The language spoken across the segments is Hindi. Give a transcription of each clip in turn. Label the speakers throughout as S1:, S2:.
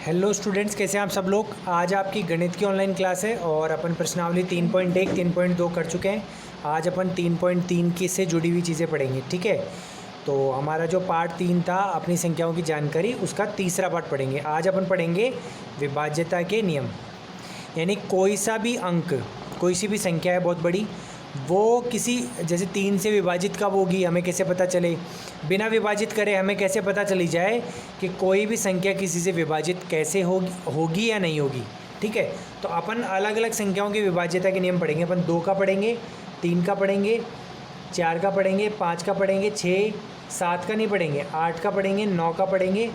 S1: हेलो स्टूडेंट्स, कैसे हैं आप सब लोग। आज आपकी गणित की ऑनलाइन क्लास है और अपन प्रश्नावली 3.1 3.2 कर चुके हैं। आज अपन 3.3 की से जुड़ी हुई चीज़ें पढ़ेंगे, ठीक है। तो हमारा जो पार्ट 3 था अपनी संख्याओं की जानकारी, उसका तीसरा पार्ट पढ़ेंगे। आज अपन पढ़ेंगे विभाज्यता के नियम। यानी कोई सा भी अंक, कोई सी भी संख्या है बहुत बड़ी, वो किसी जैसे 3 से विभाजित कब होगी हमें कैसे पता चले, बिना विभाजित करे हमें कैसे पता चली जाए कि कोई भी संख्या किसी से विभाजित कैसे होगी या नहीं होगी, ठीक है। तो अपन अलग अलग संख्याओं की विभाज्यता के नियम पढ़ेंगे। अपन 2 का पढ़ेंगे, 3 का पढ़ेंगे, 4 का पढ़ेंगे, 5 का पढ़ेंगे, 6 7 का नहीं पढ़ेंगे, 8 का पढ़ेंगे, 9 का पढ़ेंगे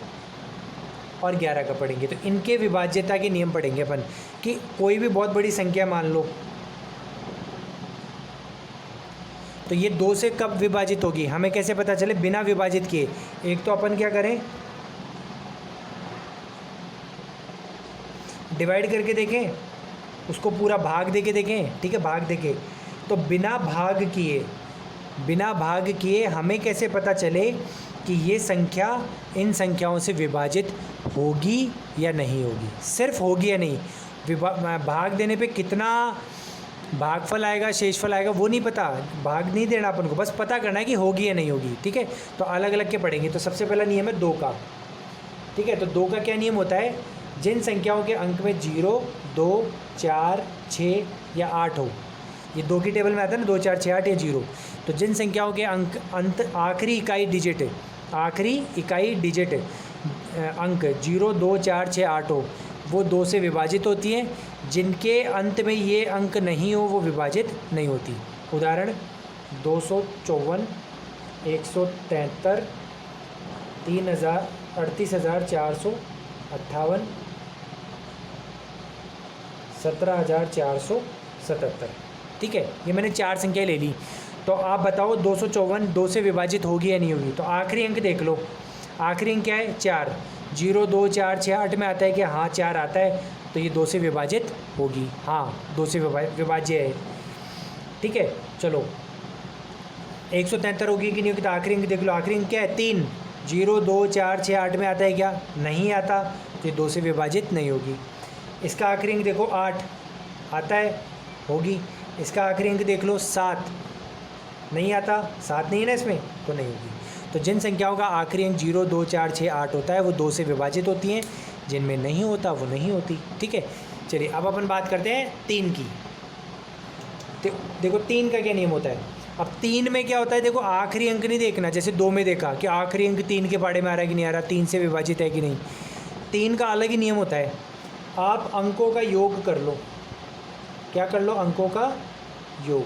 S1: और 11 का पढ़ेंगे। तो इनके विभाज्यता के नियम पढ़ेंगे अपन कि कोई भी बहुत बड़ी संख्या मान लो, तो ये 2 से कब विभाजित होगी हमें कैसे पता चले बिना विभाजित किए। एक तो अपन क्या करें, डिवाइड करके देखें, उसको पूरा भाग देके देखें, ठीक है, भाग देके। तो बिना भाग किए हमें कैसे पता चले कि ये संख्या इन संख्याओं से विभाजित होगी या नहीं होगी। सिर्फ होगी या नहीं, भाग देने पे कितना भागफल आएगा, शेषफल आएगा, वो नहीं पता, भाग नहीं देना अपन को, बस पता करना है कि होगी या नहीं होगी, ठीक है। तो अलग अलग के पढ़ेंगे। तो सबसे पहला नियम है 2 का, ठीक है। तो 2 का क्या नियम होता है, जिन संख्याओं के अंक में 0 2 4 6 या 8 हो, ये 2 की टेबल में आता है ना, 2 4 6 8 या 0। तो जिन संख्याओं के अंत आखिरी इकाई डिजिट अंक 0 2 4 6 8 हो, वो 2 से विभाजित होती हैं। जिनके अंत में ये अंक नहीं हो वो विभाजित नहीं होती। उदाहरण 254 173 38,458 17,477, ठीक है। ये मैंने 4 संख्याएं ले ली। तो आप बताओ 254 2 से विभाजित होगी या नहीं होगी। तो आखिरी अंक देख लो, आखिरी अंक क्या है, 4। 0 2 4 6 8 में आता है कि हाँ 4 आता है, तो ये 2 से विभाजित होगी, हाँ 2 से विभाज्य है, ठीक है। चलो 173 होगी कि नहीं होगी। तो आखिरी अंक देख लो, आखिरी अंक क्या है, 3। 0 2 4 6 8 में आता है क्या, नहीं आता, तो ये 2 से विभाजित नहीं होगी। इसका आखिरी अंक देखो 8 आता है, होगी। इसका आखिरी अंक देख लो 7 नहीं आता, 7 नहीं है ना इसमें, तो नहीं होगी। तो जिन संख्याओं का आखिरी अंक 0 2 4 6 8 होता है वो 2 से विभाजित होती हैं, जिनमें नहीं होता वो नहीं होती, ठीक है। चलिए अब अपन बात करते हैं 3 की। देखो 3 का क्या नियम होता है। अब 3 में क्या होता है, देखो आखिरी अंक नहीं देखना, जैसे 2 में देखा कि आखिरी अंक 3 के पाड़े में आ रहा है कि नहीं आ रहा, 3 से विभाजित है कि नहीं। 3 का अलग ही नियम होता है, आप अंकों का योग कर लो। क्या कर लो, अंकों का योग।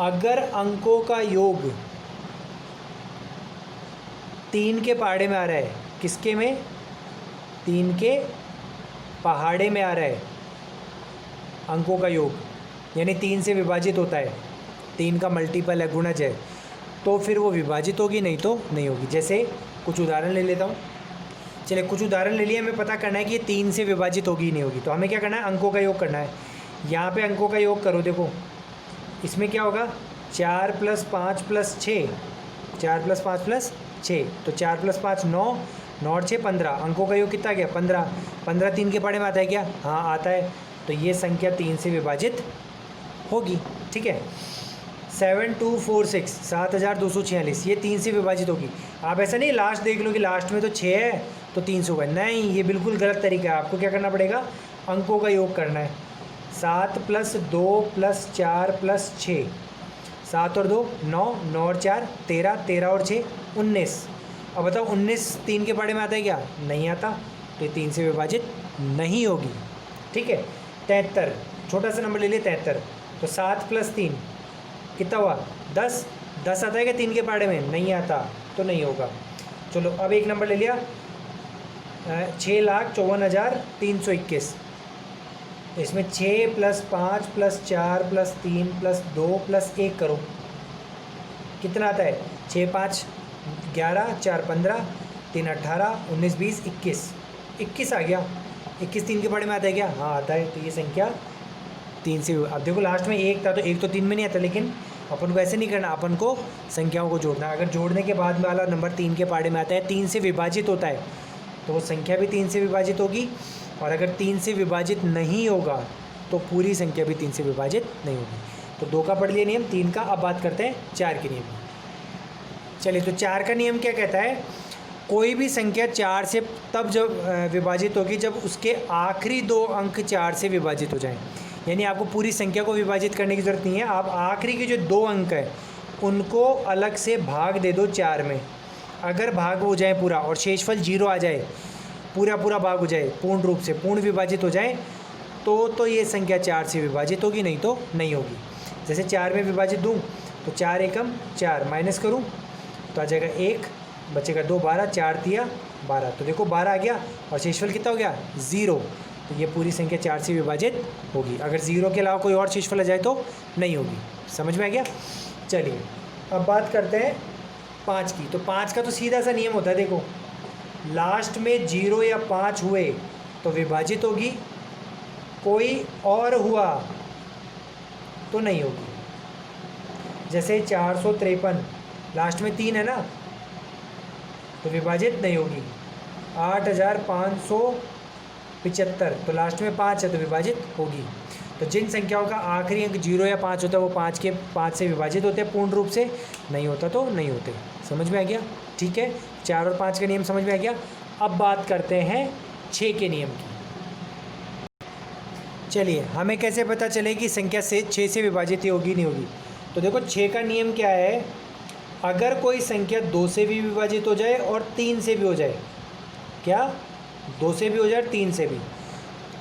S1: अगर अंकों का योग 3 के पहाड़े में आ रहा है, किसके में, 3 के पहाड़े में आ रहा है अंकों का योग, यानी 3 से विभाजित होता है, 3 का मल्टीपल है, गुणज है, तो फिर वो विभाजित होगी, नहीं तो नहीं होगी। जैसे कुछ उदाहरण ले लेता हूँ। चलिए कुछ उदाहरण ले लिए, हमें पता करना है कि ये 3 से विभाजित होगी नहीं होगी। तो हमें क्या करना है, अंकों का योग करना है। यहाँ पे अंकों का योग करो, देखो इसमें क्या होगा, 4 + 5 + 6, 4 + 5 + 6, तो 4 + 5 9, 9 और 6 15, अंकों का योग कितना गया, 15। 15 3 के पहाड़े में आता है क्या, हाँ आता है, तो ये संख्या 3 से विभाजित होगी, ठीक है। 7246 7246, ये 3 से विभाजित होगी। आप ऐसा नहीं लास्ट देख लो कि लास्ट में तो 6 है तो 300 होगा, नहीं, ये बिल्कुल गलत तरीका है। आपको क्या करना पड़ेगा, अंकों का योग करना है। 7 + 2 + 4 + 6, 7 और 2 9, 9 और 4 13, 13 और 6 19। अब बताओ 19 3 के पहाड़े में आता है क्या, नहीं आता, तो ये 3 से विभाजित नहीं होगी, ठीक है। 73, छोटा सा नंबर ले लिए 73, तो 7 + 3 कितना हुआ, 10। 10 आता है क्या 3 के पहाड़े में, नहीं आता, तो नहीं होगा। चलो अब एक नंबर ले लिया 6,54,321, इसमें 6 + 5 + 4 + 3 + 2 + 1 करो, कितना आता है, 6 5 11 4 15 3 18 19 20 21, 21 आ गया। 21 3 के पहाड़े में आता है क्या, हाँ आता है, तो ये संख्या 3 से। अब देखो लास्ट में 1 था, तो 1 तो 3 में नहीं आता, लेकिन अपन को ऐसे नहीं करना, अपन को संख्याओं को जोड़ना। अगर जोड़ने के बाद वाला नंबर 3 के पहाड़े में आता है, 3 से विभाजित होता है, तो वो संख्या भी 3 से विभाजित होगी, और अगर 3 से विभाजित नहीं होगा तो पूरी संख्या भी 3 से विभाजित नहीं होगी। तो 2 का पढ़ लिया नियम, 3 का। अब बात करते हैं 4 के नियम की। चलिए, तो 4 का नियम क्या कहता है? कोई भी संख्या 4 से तब जब विभाजित होगी जब उसके आखिरी 2 अंक 4 से विभाजित हो जाएं। यानी आपको पूरी संख्या को विभाजित करने की ज़रूरत नहीं है, आप आखिरी के जो 2 अंक हैं उनको अलग से भाग दे दो 4 में। अगर भाग हो जाए पूरा और शेषफल 0 आ जाए, पूरा भाग हो जाए, पूर्ण रूप से पूर्ण विभाजित हो जाए, तो ये संख्या 4 से विभाजित होगी, नहीं तो नहीं होगी। जैसे 4 में विभाजित दूँ तो 4 एकम 4, माइनस करूँ तो आ जाएगा 1, बचेगा 2, 12, 4 तिया 12। तो देखो 12 आ गया और शेषफल कितना हो गया? 0। तो ये पूरी संख्या 4 से विभाजित होगी। अगर 0 के अलावा कोई और शेषफल आ जाए तो नहीं होगी। समझ में आ गया? चलिए, अब बात करते हैं 5 की। तो 5 का तो सीधा सा नियम होता है, देखो लास्ट में 0 या 5 हुए तो विभाजित होगी, कोई और हुआ तो नहीं होगी। जैसे 453 लास्ट में 3 है ना, तो विभाजित नहीं होगी। 8575 तो लास्ट में 5 है तो विभाजित होगी। तो जिन संख्याओं का आखिरी अंक 0 या 5 होता है वो 5 से विभाजित होते हैं पूर्ण रूप से, नहीं होता तो नहीं होते। समझ में आ गया? ठीक है, 4 और 5 का नियम समझ में आ गया। अब बात करते हैं 6 के नियम की। चलिए, हमें कैसे पता चले कि संख्या से 6 से विभाजित होगी नहीं होगी? तो देखो 6 का नियम क्या है? अगर कोई संख्या 2 से भी विभाजित हो जाए और 3 से भी हो जाए, क्या 2 से भी हो जाए 3 से भी,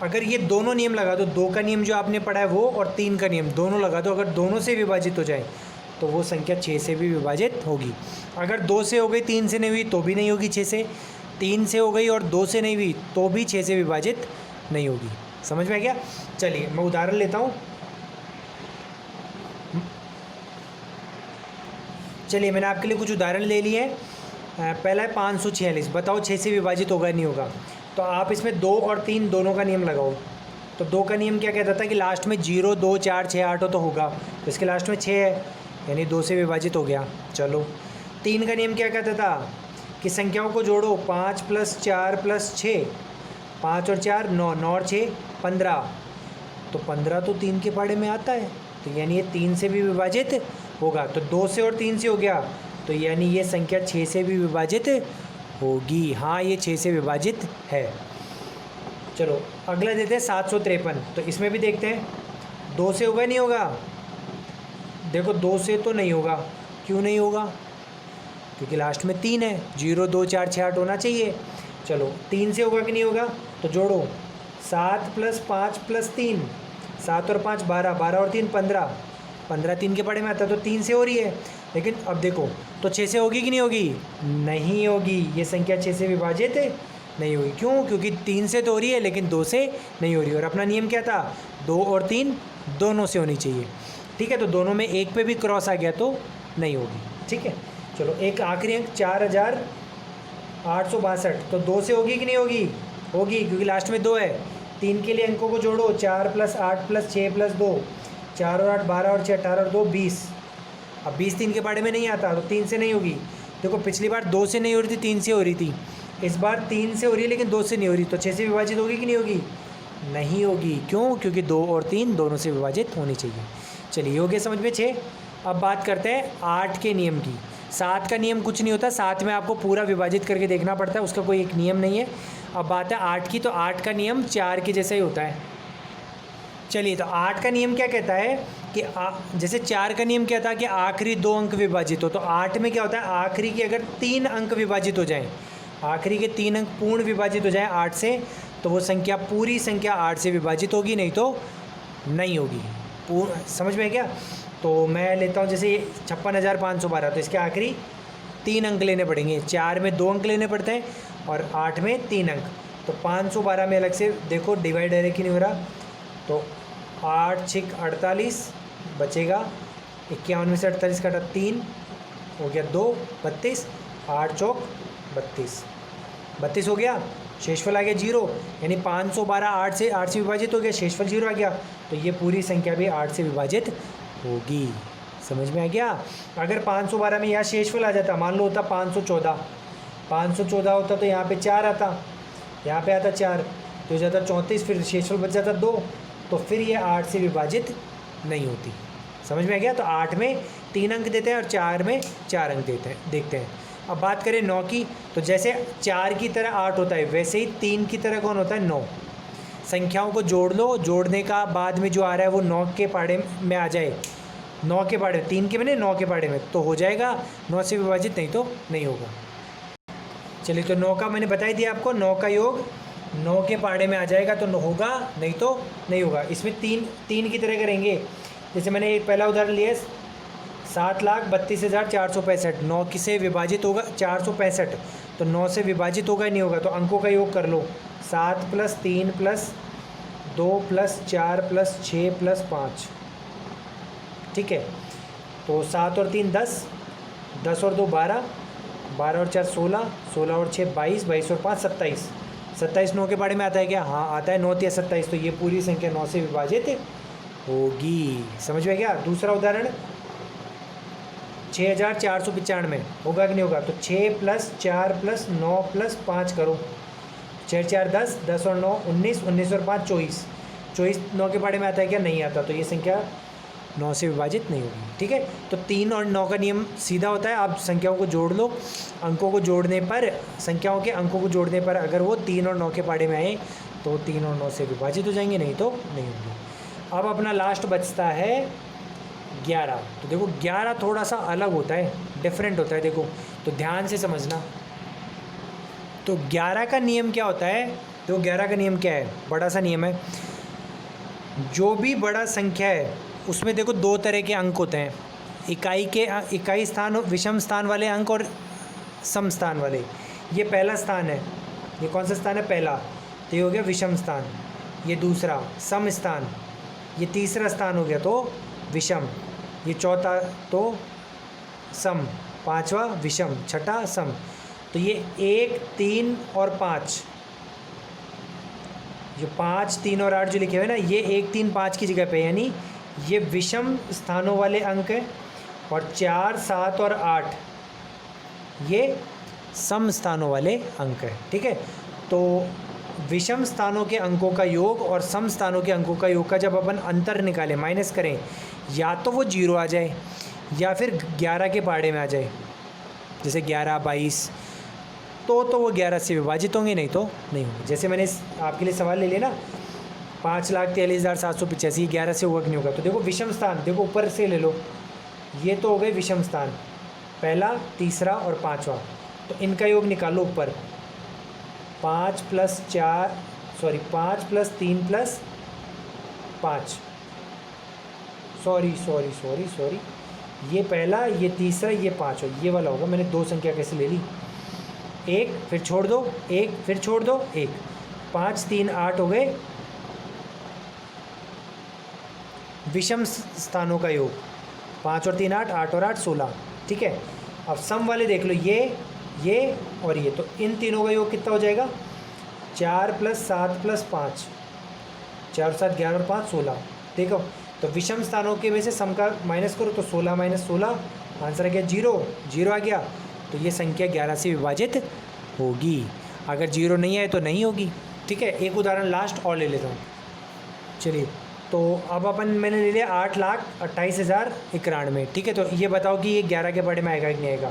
S1: अगर ये दोनों नियम लगा दो, 2 का नियम जो आपने पढ़ा है वो और 3 का नियम दोनों लगा दो, अगर दोनों से विभाजित हो जाए तो वो संख्या 6 से भी विभाजित होगी। अगर 2 से हो गई 3 से नहीं हुई तो भी नहीं होगी 6 से, 3 से हो गई और 2 से नहीं हुई तो भी 6 से विभाजित नहीं होगी। समझ में आ गया? चलिए, मैं उदाहरण लेता हूँ। चलिए, मैंने आपके लिए कुछ उदाहरण ले लिए हैं। पहला है 546, बताओ 6 से विभाजित होगा नहीं होगा? तो आप इसमें 2 और 3 दोनों का नियम लगाओ। तो 2 का नियम क्या कहता था कि लास्ट में 0, 2, 4, 6, 8 हो तो होगा, तो इसके लास्ट में 6 है यानी 2 से विभाजित हो गया। चलो, 3 का नियम क्या कहता था कि संख्याओं को जोड़ो, 5 + 4 + 6, 5 और 4 9, 9 और 6 15। तो 15 तो 3 के पहाड़े में आता है, तो यानी ये 3 से भी विभाजित होगा। तो 2 से और 3 से हो गया, तो यानी ये संख्या 6 से भी विभाजित होगी। हाँ, ये 6 से विभाजित है। चलो, अगला देते हैं 753। तो इसमें भी देखते हैं 2 से होगा नहीं होगा? देखो 2 से तो नहीं होगा। क्यों नहीं होगा? क्योंकि लास्ट में 3 है, 0, 2, 4, 6, 8 होना चाहिए। चलो, 3 से होगा कि नहीं होगा? तो जोड़ो, 7 + 5 + 3, 7 और 5 12, 12 और 3 15, 15 3 के पहाड़े में आता है, तो 3 से हो रही है। लेकिन अब देखो, तो 6 से होगी कि नहीं होगी? नहीं होगी, ये संख्या 6 से विभाजित नहीं होगी। क्यों? क्योंकि 3 से तो हो रही है लेकिन 2 से नहीं हो रही। और अपना नियम क्या था? 2 और 3 दोनों से होनी चाहिए। ठीक है, तो दोनों में एक पे भी क्रॉस आ गया तो नहीं होगी। ठीक है, चलो, एक आखिरी अंक 4862, तो 2 से होगी कि नहीं होगी? होगी, क्योंकि लास्ट में 2 है। 3 के लिए अंकों को जोड़ो, 4 + 8 + 6 + 2, 4 और 8 12 और 6 18 और 2 20। अब 20 3 के बारे में नहीं आता, तो 3 से नहीं होगी। देखो, पिछली बार 2 से नहीं हो रही थी, 3 से हो रही थी। इस बार 3 से हो रही है लेकिन 2 से नहीं हो रही, तो 6 से विभाजित होगी कि नहीं होगी? नहीं होगी। क्यों? क्योंकि 2 और 3 दोनों से विभाजित होनी चाहिए। चलिए, हो गया समझ में 6। अब बात करते हैं 8 के नियम की। 7 का नियम कुछ नहीं होता, 7 में आपको पूरा विभाजित करके देखना पड़ता है, उसका कोई एक नियम नहीं है। अब बात है 8 की, तो 8 का नियम 4 के जैसा ही होता है। चलिए, तो 8 का नियम क्या कहता है कि जैसे 4 का नियम क्या था कि आखिरी 2 अंक विभाजित हो, तो 8 में क्या होता है? आखिरी के अगर 3 अंक विभाजित हो जाएं, आखिरी के 3 अंक पूर्ण विभाजित हो जाएं 8 से, तो वो संख्या पूरी संख्या 8 से विभाजित होगी, नहीं तो नहीं होगी। समझ में क्या? तो मैं लेता हूँ जैसे 56,512, तो इसके आखिरी 3 अंक लेने पड़ेंगे। 4 में 2 अंक लेने पड़ते हैं और 8 में 3 अंक। तो 512 में अलग से देखो, डिवाइड डायरेक्ट ही नहीं हो रहा, तो 8 6 48 बचेगा, 51 में से 48 काटा 3 हो गया 2 32, 8 चौक 32, 32 हो गया। शेषफल आ गया 0, यानी 512 8 से विभाजित हो गया, शेषफल 0 आ गया, तो ये पूरी संख्या भी 8 से विभाजित होगी। समझ में आ गया? अगर 512 में यहाँ शेषफल आ जाता, मान लो होता 514 होता तो यहाँ पे 4 आता, यहाँ पे आता 4 तो हो जाता 34, फिर शेषफल बच जाता 2, तो फिर ये 8 से विभाजित नहीं होती। समझ में आ गया? तो 8 में 3 अंक देते हैं और 4 में 4 अंक देते हैं। देखते हैं अब बात करें 9 की, तो जैसे 4 की तरह 8 होता है वैसे ही 3 की तरह कौन होता है? 9। संख्याओं को जोड़ लो, जोड़ने का बाद में जो आ रहा है वो 9 के पहाड़े में आ जाए, 9 के पहाड़े, 3 के में नहीं 9 के पहाड़े में, तो हो जाएगा 9 से विभाजित, नहीं तो नहीं होगा। चलिए, तो 9 का मैंने बता दिया आपको, 9 का योग 9 के पहाड़े में आ जाएगा तो होगा, नहीं तो नहीं होगा। इसमें 3 की तरह करेंगे। जैसे मैंने एक पहला उदाहरण लिया 7,32,465, 9 से विभाजित होगा 465, तो 9 से विभाजित होगा नहीं होगा, तो अंकों का योग कर लो। 7 + 3 + 2 + 4 + 6 + 5, ठीक है। तो 7 और 3 10, 10 और 2 12, 12 और 4 16, 16 और 6 22, 22 और 5 27, 27 9 के बारे में आता है क्या? हाँ आता है, 9 × 27, तो ये पूरी संख्या 9 से विभाजित होगी। समझ में गया? दूसरा उदाहरण 6,495 होगा कि नहीं होगा? तो 6 + 4 + 9 + 5 करो, 6 4 10, 10 और 9 19, 19 और 5 24, 24 9 के बारे में आता है क्या? नहीं आता, तो ये संख्या 9 से विभाजित नहीं होगी। ठीक है, तो 3 और 9 का नियम सीधा होता है, आप संख्याओं को जोड़ लो, अंकों को जोड़ने पर, संख्याओं के अंकों को जोड़ने पर अगर वो 3 और 9 के पहाड़े में आए तो 3 और 9 से विभाजित हो जाएंगे, नहीं तो नहीं होंगे। अब अपना लास्ट बचता है 11। तो देखो 11 थोड़ा सा अलग होता है, डिफरेंट होता है, देखो तो ध्यान से समझना। तो 11 का नियम क्या होता है? तो 11 का नियम क्या है? बड़ा सा नियम है, जो भी बड़ा संख्या है उसमें देखो 2 तरह के अंक होते हैं, इकाई स्थान, विषम स्थान वाले अंक और सम स्थान वाले। ये पहला स्थान है, ये कौन सा स्थान है? पहला, तो ये हो गया विषम स्थान। ये दूसरा सम स्थान, ये तीसरा स्थान हो गया तो विषम, ये चौथा तो सम, पांचवा विषम, छठा सम। तो ये 1 3 और 5, जो 5 3 और 8 जो लिखे हुए ना, ये 1 3 5 की जगह पे, यानी ये विषम स्थानों वाले अंक है, और 4 7 और 8 ये सम स्थानों वाले अंक है। ठीक है, तो विषम स्थानों के अंकों का योग और सम स्थानों के अंकों का योग का जब अपन अंतर निकालें, माइनस करें, या तो वो 0 आ जाए या फिर 11 के पहाड़े में आ जाए। जैसे 11 22, तो वो 11 से विभाजित होंगे, नहीं तो नहीं होंगे। जैसे मैंने आपके लिए सवाल ले लिया ना, 5,43,785, 11 से होगा कि नहीं होगा? तो देखो विषम स्थान, देखो ऊपर से ले लो, ये तो हो गए विषम स्थान, पहला, तीसरा और पांचवा, तो इनका योग निकालो ऊपर। 5 + 3 + 5, सॉरी, ये पहला, ये तीसरा, ये पाँचवा, ये वाला होगा। मैंने 2 संख्या कैसे ले ली? 1 फिर छोड़ दो, 1 फिर छोड़ दो, 1, 5 3 8 हो गए विषम स्थानों का योग। 5 और 3 8, 8 और 8 16। ठीक है, अब सम वाले देख लो, ये और ये, तो इन तीनों का योग कितना हो जाएगा? 4 + 7 + 5, 4 और 7 11 और 5 16। देखो, तो विषम स्थानों के में से सम का माइनस करो, तो 16 - 16, आंसर आ गया 0 आ गया। तो ये संख्या 11 से विभाजित होगी। अगर 0 नहीं आए तो नहीं होगी। ठीक है, एक उदाहरण लास्ट और ले लेता हूँ। चलिए, तो अब मैंने ले लिया 8,28,091। ठीक है, तो ये बताओ कि ये 11 के पहाड़े में आएगा कि नहीं आएगा?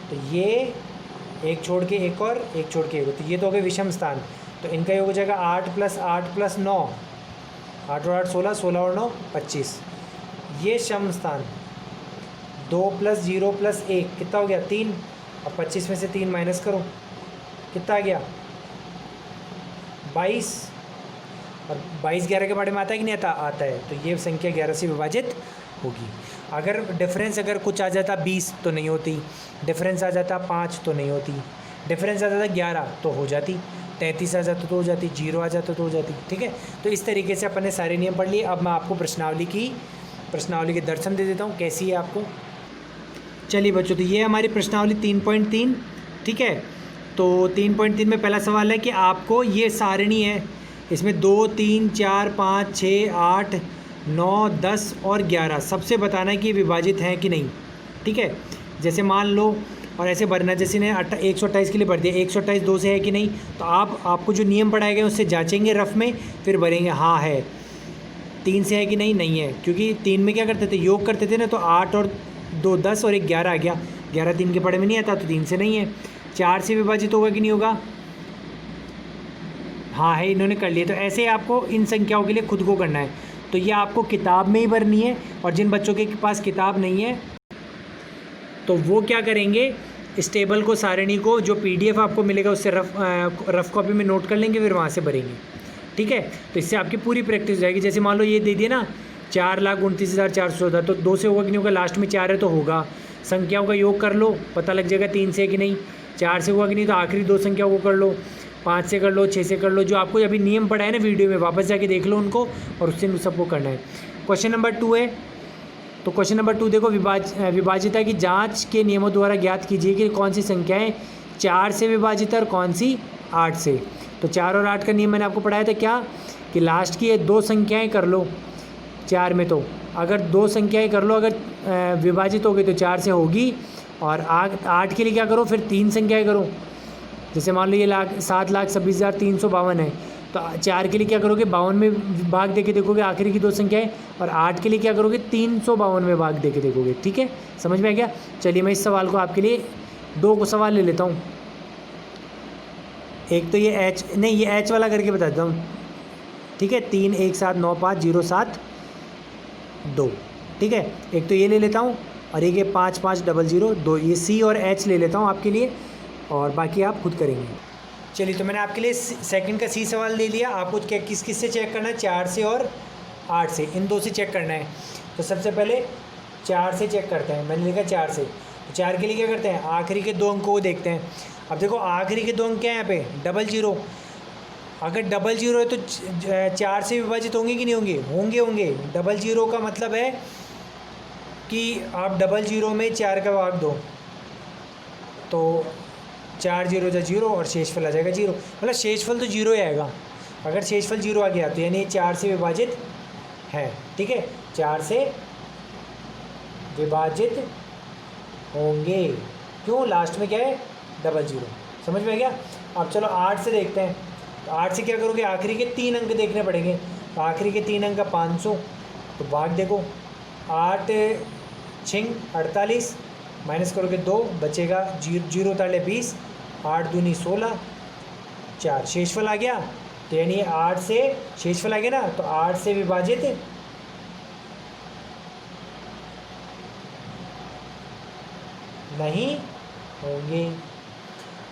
S1: तो ये एक छोड़ के एक और, एक छोड़ के एक, तो ये तो हो गए विषम स्थान, तो इनका योग हो जाएगा 8 + 8 + 9, 8 और 8 16, 16 और 9 25। ये सम स्थान, 2 + 0 + 1 कितना हो गया? 3। अब 25 में से 3 माइनस करो, कितना आ गया? 22। और 22 11 के बारे में आता है कि नहीं आता? आता है। तो ये संख्या 11 से विभाजित होगी। अगर डिफरेंस अगर कुछ आ जाता 20 तो नहीं होती, डिफरेंस आ जाता 5 तो नहीं होती, डिफरेंस आ जाता 11 तो हो जाती, 33 आ जाता तो हो जाती, 0 आ जाता तो हो जाती। ठीक है, तो इस तरीके से अपन ने सारे नियम पढ़ लिए। अब मैं आपको प्रश्नावली के दर्शन दे देता हूँ, कैसी है आपको। चलिए बच्चों, तो ये हमारी प्रश्नावली 3.3। ठीक है, तो 3.3 में पहला सवाल है कि आपको ये सारणी है, इसमें 2 3 4 5 6 8 9 10 और 11 सबसे बताना है कि विभाजित हैं कि नहीं। ठीक है, जैसे मान लो और ऐसे भरना, जैसे ने 128 के लिए भर दिया, 128 2 से है कि नहीं, तो आपको जो नियम पढ़ाए गए उससे जांचेंगे रफ में, फिर भरेंगे हाँ है। 3 से है कि नहीं, नहीं है, क्योंकि 3 में क्या करते थे, योग करते थे ना, तो 8 और 2 10 और 1 11 आ गया, 11 3 के पढ़े में नहीं आता, तो 3 से नहीं है। 4 से विभाजित होगा कि नहीं होगा, हाँ है, इन्होंने कर लिया। तो ऐसे आपको इन संख्याओं के लिए खुद को करना है, तो ये आपको किताब में ही भरनी है। और जिन बच्चों के पास किताब नहीं है तो वो क्या करेंगे, इस टेबल को, सारणी को, जो PDF आपको मिलेगा उससे रफ कॉपी में नोट कर लेंगे, फिर वहाँ से भरेंगे, ठीक है। तो इससे आपकी पूरी प्रैक्टिस हो जाएगी। जैसे मान लो ये दे दिए ना 4,29,414, तो 2 से होगा कि नहीं होगा, लास्ट में 4 है तो होगा। संख्याओं का योग कर लो, पता लग जाएगा 3 से है कि नहीं। 4 से हुआ कि नहीं, तो आखिरी 2 संख्याओं को कर लो, 5 से कर लो, 6 से कर लो। जो आपको अभी नियम पढ़ा है ना वीडियो में, वापस जाके देख लो उनको, और उससे सबको करना है। क्वेश्चन नंबर 2 है, तो क्वेश्चन नंबर 2 देखो, विभाजिता की जांच के नियमों द्वारा ज्ञात कीजिए कि कौन सी संख्याएं 4 से विभाजित है और कौन सी 8 से। तो 4 और 8 का नियम मैंने आपको पढ़ाया था क्या, कि लास्ट की ये 2 संख्याएं कर लो 4 में, तो अगर 2 संख्याएं कर लो, अगर विभाजित हो गई तो 4 से होगी। और 8 के लिए क्या करो, फिर 3 संख्याएं करो। जैसे मान लो ये 7,26,352 है, तो 4 के लिए क्या करोगे, 52 में भाग देके देखोगे आखिरी की 2 संख्याएं, और 8 के लिए क्या करोगे, 352 में भाग देके देखोगे, ठीक है। समझ में आ गया। चलिए मैं इस सवाल को आपके लिए 2 को सवाल ले लेता हूँ। एक तो ये ये H वाला करके बता देता हूँ, ठीक है। 3 1 7 9 5 0 7 2, ठीक है। एक तो ये ले लेता हूँ, और एक ये 5 5 0 0 2, ये C और H ले लेता हूँ आपके लिए, और बाकी आप खुद करेंगे। चलिए, तो मैंने आपके लिए सेकंड का C सवाल ले लिया। आपको क्या किस किस से चेक करना है, 4 से और 8 से, इन 2 से चेक करना है। तो सबसे पहले 4 से चेक करते हैं, मैंने लिखा 4 से। तो 4 के लिए क्या करते हैं, आखिरी के 2 अंकों को देखते हैं। अब देखो आखिरी के 2 अंक क्या है यहाँ पे, 00। अगर 00 है तो 4 से विभाजित होंगे कि नहीं होंगे, होंगे। 00 का मतलब है कि आप 00 में 4 का भाग दो, तो 4 0 जा 0 और शेषफल आ जाएगा 0, मतलब शेषफल तो 0 ही आएगा। अगर शेषफल 0 आ गया तो यानी 4 से विभाजित है, ठीक है। 4 से विभाजित होंगे, क्यों, लास्ट में क्या है, 00। समझ में आ गया। अब चलो 8 से देखते हैं। तो 8 से क्या करोगे, आखिरी के 3 अंक देखने पड़ेंगे। तो आखिरी के 3 अंक का 500, तो भाग देखो, 8 6 48, माइनस करोगे 2, बचेगा 0 ताले 20, 8 दूनी 16, 4 शेषफल आ गया। तो यानी 8 से शेषफल आ गया ना, तो 8 से विभाजित नहीं होंगे।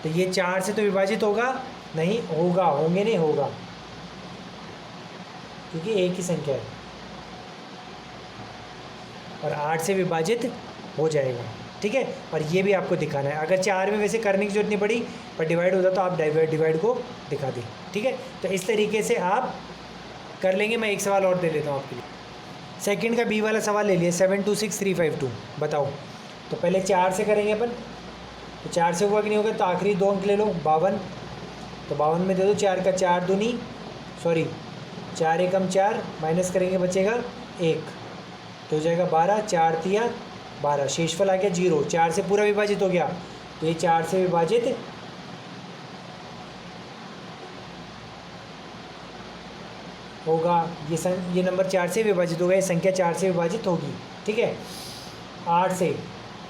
S1: तो ये 4 से तो विभाजित होगा नहीं, होगा, होंगे नहीं, होगा, क्योंकि एक ही संख्या है, और 8 से विभाजित हो जाएगा, ठीक है। और ये भी आपको दिखाना है। अगर 4 में वैसे करने की जरूरत नहीं पड़ी, पर डिवाइड होता तो आप डिवाइड को दिखा दें, ठीक है। तो इस तरीके से आप कर लेंगे। मैं एक सवाल और दे लेता हूँ आपके लिए। सेकंड का B वाला सवाल ले लिया, 726352, बताओ। तो पहले 4 से करेंगे अपन, तो 4 से होगा कि नहीं होगा, तो आखिरी 2 अंक ले लो, 52। तो 52 में दे दो 4 का 4 दूनी 4 एकम 4, माइनस करेंगे बचेगा 1, तो हो जाएगा 12, 4 तिया 12, शेषफल आ गया 0। 4 से पूरा विभाजित हो गया, तो ये 4 से विभाजित होगा। ये नंबर 4 से विभाजित होगा, ये संख्या 4 से विभाजित होगी, ठीक है। 8 से,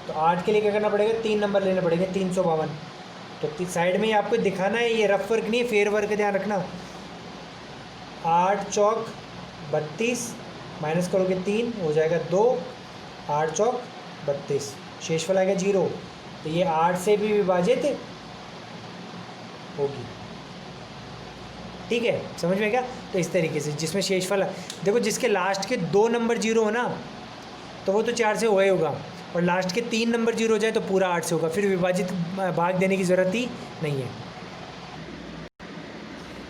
S1: तो 8 के लिए क्या करना पड़ेगा, 3 नंबर लेने पड़ेंगे, 352। तो साइड में ही आपको दिखाना है, ये रफ वर्क नहीं है, फेर वर्क, ध्यान रखना। 8 चौक 32, माइनस करोगे 3, हो जाएगा 2, 8 चौक 32, शेषफल आ गया 0। तो ये 8 से भी विभाजित होगी, ठीक है। समझ में क्या। तो इस तरीके से जिसमें शेषफल, देखो जिसके लास्ट के 2 नंबर 0 हो ना, तो वो तो 4 से हुआ ही होगा, और लास्ट के 3 नंबर 0 हो जाए तो पूरा 8 से होगा, फिर विभाजित भाग देने की ज़रूरत ही नहीं है।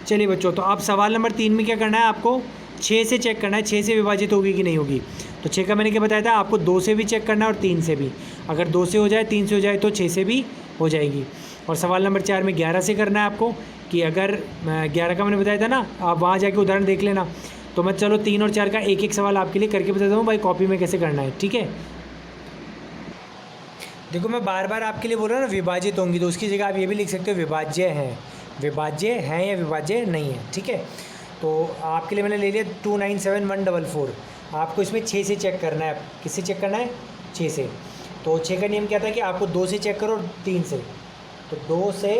S1: चलिए बच्चों, तो आप सवाल नंबर 3 में क्या करना है, आपको 6 से चेक करना है, 6 से विभाजित होगी कि नहीं होगी। तो 6 का मैंने क्या बताया था, आपको 2 से भी चेक करना है और 3 से भी। अगर 2 से हो जाए, 3 से हो जाए, तो 6 से भी हो जाएगी। और सवाल नंबर 4 में 11 से करना है आपको, कि अगर 11 का मैंने बताया था ना, आप वहाँ जाके उदाहरण देख लेना। तो मैं चलो 3 और 4 का एक एक सवाल आपके लिए करके बताता हूँ भाई, कॉपी में कैसे करना है, ठीक है। देखो मैं बार बार आपके लिए बोल रहा हूँ ना विभाजित होंगी, तो उसकी जगह आप ये भी लिख सकते हो विभाज्य हैं। विभाज्य हैं या विभाज्य नहीं है, ठीक है। तो आपके लिए मैंने ले लिया 297144। आपको इसमें 6 से चेक करना है। किससे चेक करना है? 6 से। तो 6 का नियम क्या था कि आपको 2 से चेक करो और 3 से। तो 2 से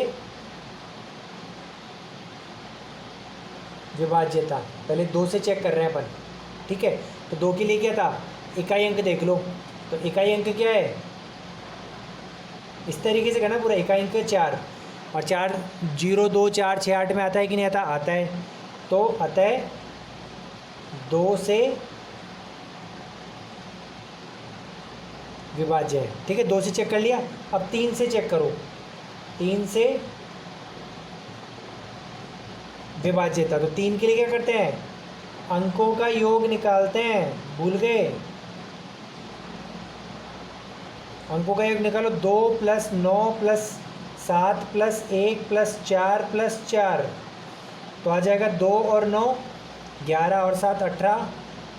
S1: विभाज्यता, पहले 2 से चेक कर रहे हैं अपन, ठीक है। तो 2 के लिए क्या था? इकाई अंक देख लो। तो इकाई अंक क्या है? इस तरीके से करना पूरा। इकाई अंक 4 और 4 0 2 4 6 8 में आता है कि नहीं आता? आता है। तो अतः 2 से विभाज्य है, ठीक है। 2 से चेक कर लिया। अब 3 से चेक करो। 3 से विभाज्यता। तो 3 के लिए क्या करते हैं? अंकों का योग निकालते हैं। भूल गए? अंकों का योग निकालो। 2 + 9 + 7 + 1 + 4 + 4। तो आ जाएगा 2 और 9 11 और 7 18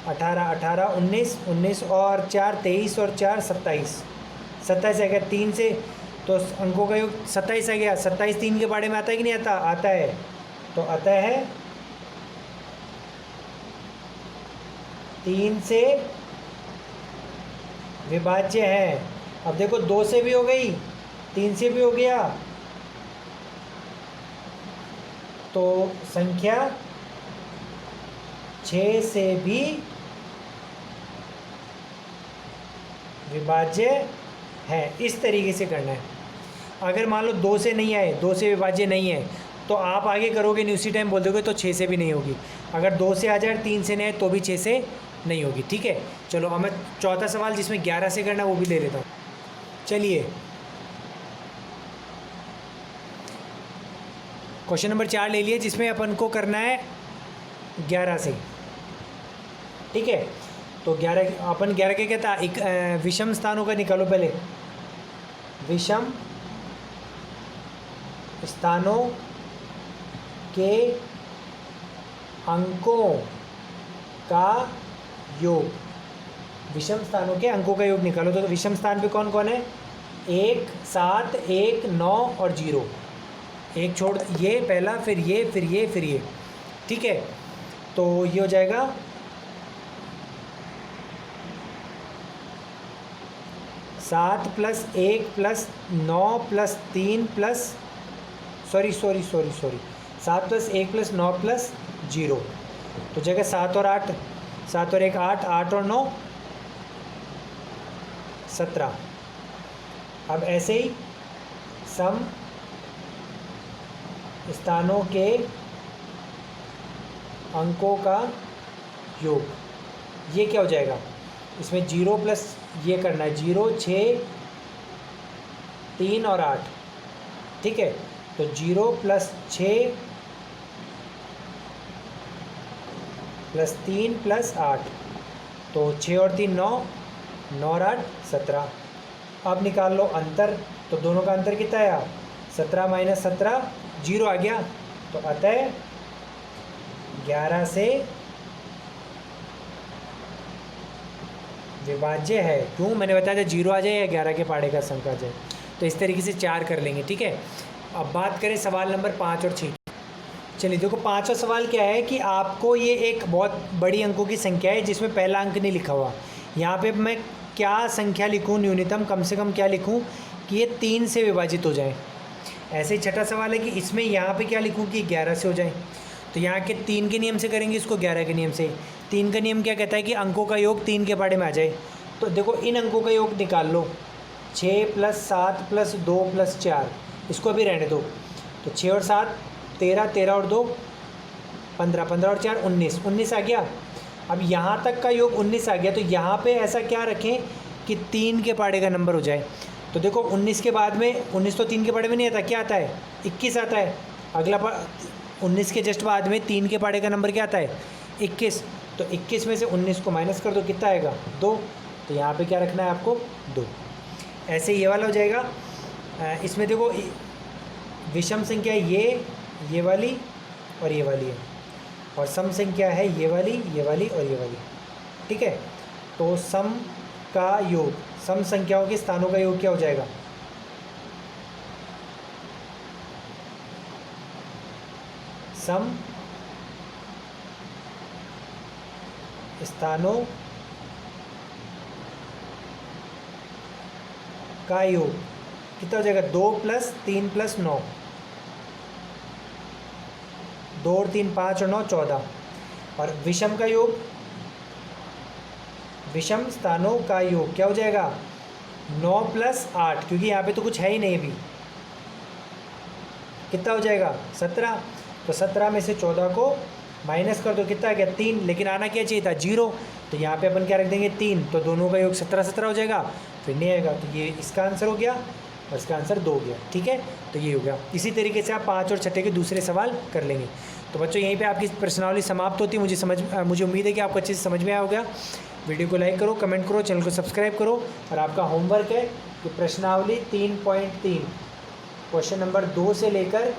S1: 18 18 19 19 और 4 23 और 4 27 27 आ गया 3 से। तो अंकों का योग 27 आ गया। 27 3 के बारे में आता है कि नहीं आता? आता है। तो अतः है 3 से विभाज्य है। अब देखो 2 से भी हो गई, 3 से भी हो गया, तो संख्या 6 से भी विभाज्य है। इस तरीके से करना है। अगर मान लो 2 से नहीं आए, 2 से विभाज्य नहीं है, तो आप आगे करोगे नहीं, उसी टाइम बोल दोगे तो 6 से भी नहीं होगी। अगर 2 से आ जाए, 3 से नहीं आए तो भी 6 से नहीं होगी, ठीक है। चलो अब मैं चौथा सवाल जिसमें 11 से करना वो भी ले लेता हूँ। चलिए क्वेश्चन नंबर 4 ले लिए, जिसमें अपन को करना है 11 से, ठीक है। तो 11 अपन 11 के क्या था? एक विषम स्थानों का निकालो पहले। विषम स्थानों के अंकों का योग। विषम स्थानों के अंकों का योग निकालो। तो विषम स्थान पे कौन कौन है? 1 7 1 9 और 0। एक छोड़ ये पहला, फिर ये, फिर ये, फिर ये, ठीक है। तो ये हो जाएगा 7 + 1 + 9 + 3 + सॉरी 7 + 1 + 9 + 0। तो जगह 7 और 8, 7 और 1 8, 8 और 9 17। अब ऐसे ही सम स्थानों के अंकों का योग, ये क्या हो जाएगा? इसमें 0 प्लस ये करना है, 0 6 3 और 8, ठीक है। तो 0 + 6 + 3 + 8, तो 6 और 3 9, 9 और 8 17। अब निकाल लो अंतर। तो दोनों का अंतर कितना आया? 17 - 17 0 आ गया। तो अतः 11 से विभाज्य है। क्यों? मैंने बताया था 0 आ जाए या 11 के पहाड़े का संख्या आ जाए। तो इस तरीके से 4 कर लेंगे, ठीक है। अब बात करें सवाल नंबर 5 और 6। चलिए देखो, पाँचवा सवाल क्या है कि आपको ये एक बहुत बड़ी अंकों की संख्या है जिसमें पहला अंक नहीं लिखा हुआ। यहाँ पे मैं क्या संख्या लिखूँ? न्यूनतम कम से कम क्या लिखूँ कि ये 3 से विभाजित हो जाए। ऐसे ही छठा सवाल है कि इसमें यहाँ पे क्या लिखूँ कि 11 से हो जाए। तो यहाँ के 3 के नियम से करेंगे, इसको 11 के नियम से। 3 का नियम क्या कहता है कि अंकों का योग 3 के पहाड़े में आ जाए। तो देखो इन अंकों का योग निकाल लो। 6 + 7 + 2 + 4, इसको अभी रहने दो। तो 6 और 7 13, 13 और 2 15, 15 और 4 19, 19 आ गया। अब यहाँ तक का योग 19 आ गया। तो यहाँ पे ऐसा क्या रखें कि 3 के पहाड़े का नंबर हो जाए। तो देखो 19 के बाद में 19 तो 3 के पहाड़े में नहीं आता, क्या आता है? 21 आता है। अगला 19 के जस्ट बाद में 3 के पहाड़े का नंबर क्या आता है? 21। तो 21 में से 19 को माइनस कर दो, कितना आएगा? 2। तो यहाँ पे क्या रखना है आपको? 2। ऐसे ये वाला हो जाएगा। इसमें देखो विषम संख्या ये वाली और ये वाली है, और सम संख्या है ये वाली और ये वाली, ठीक है। तो सम का योग सम संख्याओं के स्थानों का योग क्या हो जाएगा? सम स्थानों का योग कितना हो जाएगा? 2 + 3 + 9, 2 और 3 5 और 9 14। और विषम का योग, विषम स्थानों का योग क्या हो जाएगा? 9 + 8, क्योंकि यहाँ पे तो कुछ है ही नहीं अभी, कितना हो जाएगा? 17। तो 17 में से 14 को माइनस कर दो, कितना आ गया? 3। लेकिन आना क्या चाहिए था? 0। तो यहाँ पे अपन क्या रख देंगे? 3। तो दोनों का योग 17 17 हो जाएगा, फिर नहीं आएगा। तो ये इसका आंसर हो गया और इसका आंसर 2 हो गया। ठीक है, तो ये हो गया। इसी तरीके से आप 5 और 6 के दूसरे सवाल कर लेंगे। तो बच्चों यहीं पे आपकी प्रश्नावली समाप्त होती है। मुझे उम्मीद है कि आपको अच्छे से समझ में आया होगा। वीडियो को लाइक करो, कमेंट करो, चैनल को सब्सक्राइब करो। और आपका होमवर्क है कि प्रश्नावली 3.3 क्वेश्चन नंबर 2 से लेकर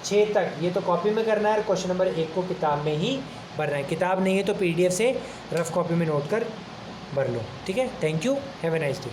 S1: 6 तक ये तो कॉपी में करना है, और क्वेश्चन नंबर 1 को किताब में ही भरना है। किताब नहीं है तो PDF से रफ कॉपी में नोट कर भर लो। ठीक है, thank you, have a nice day.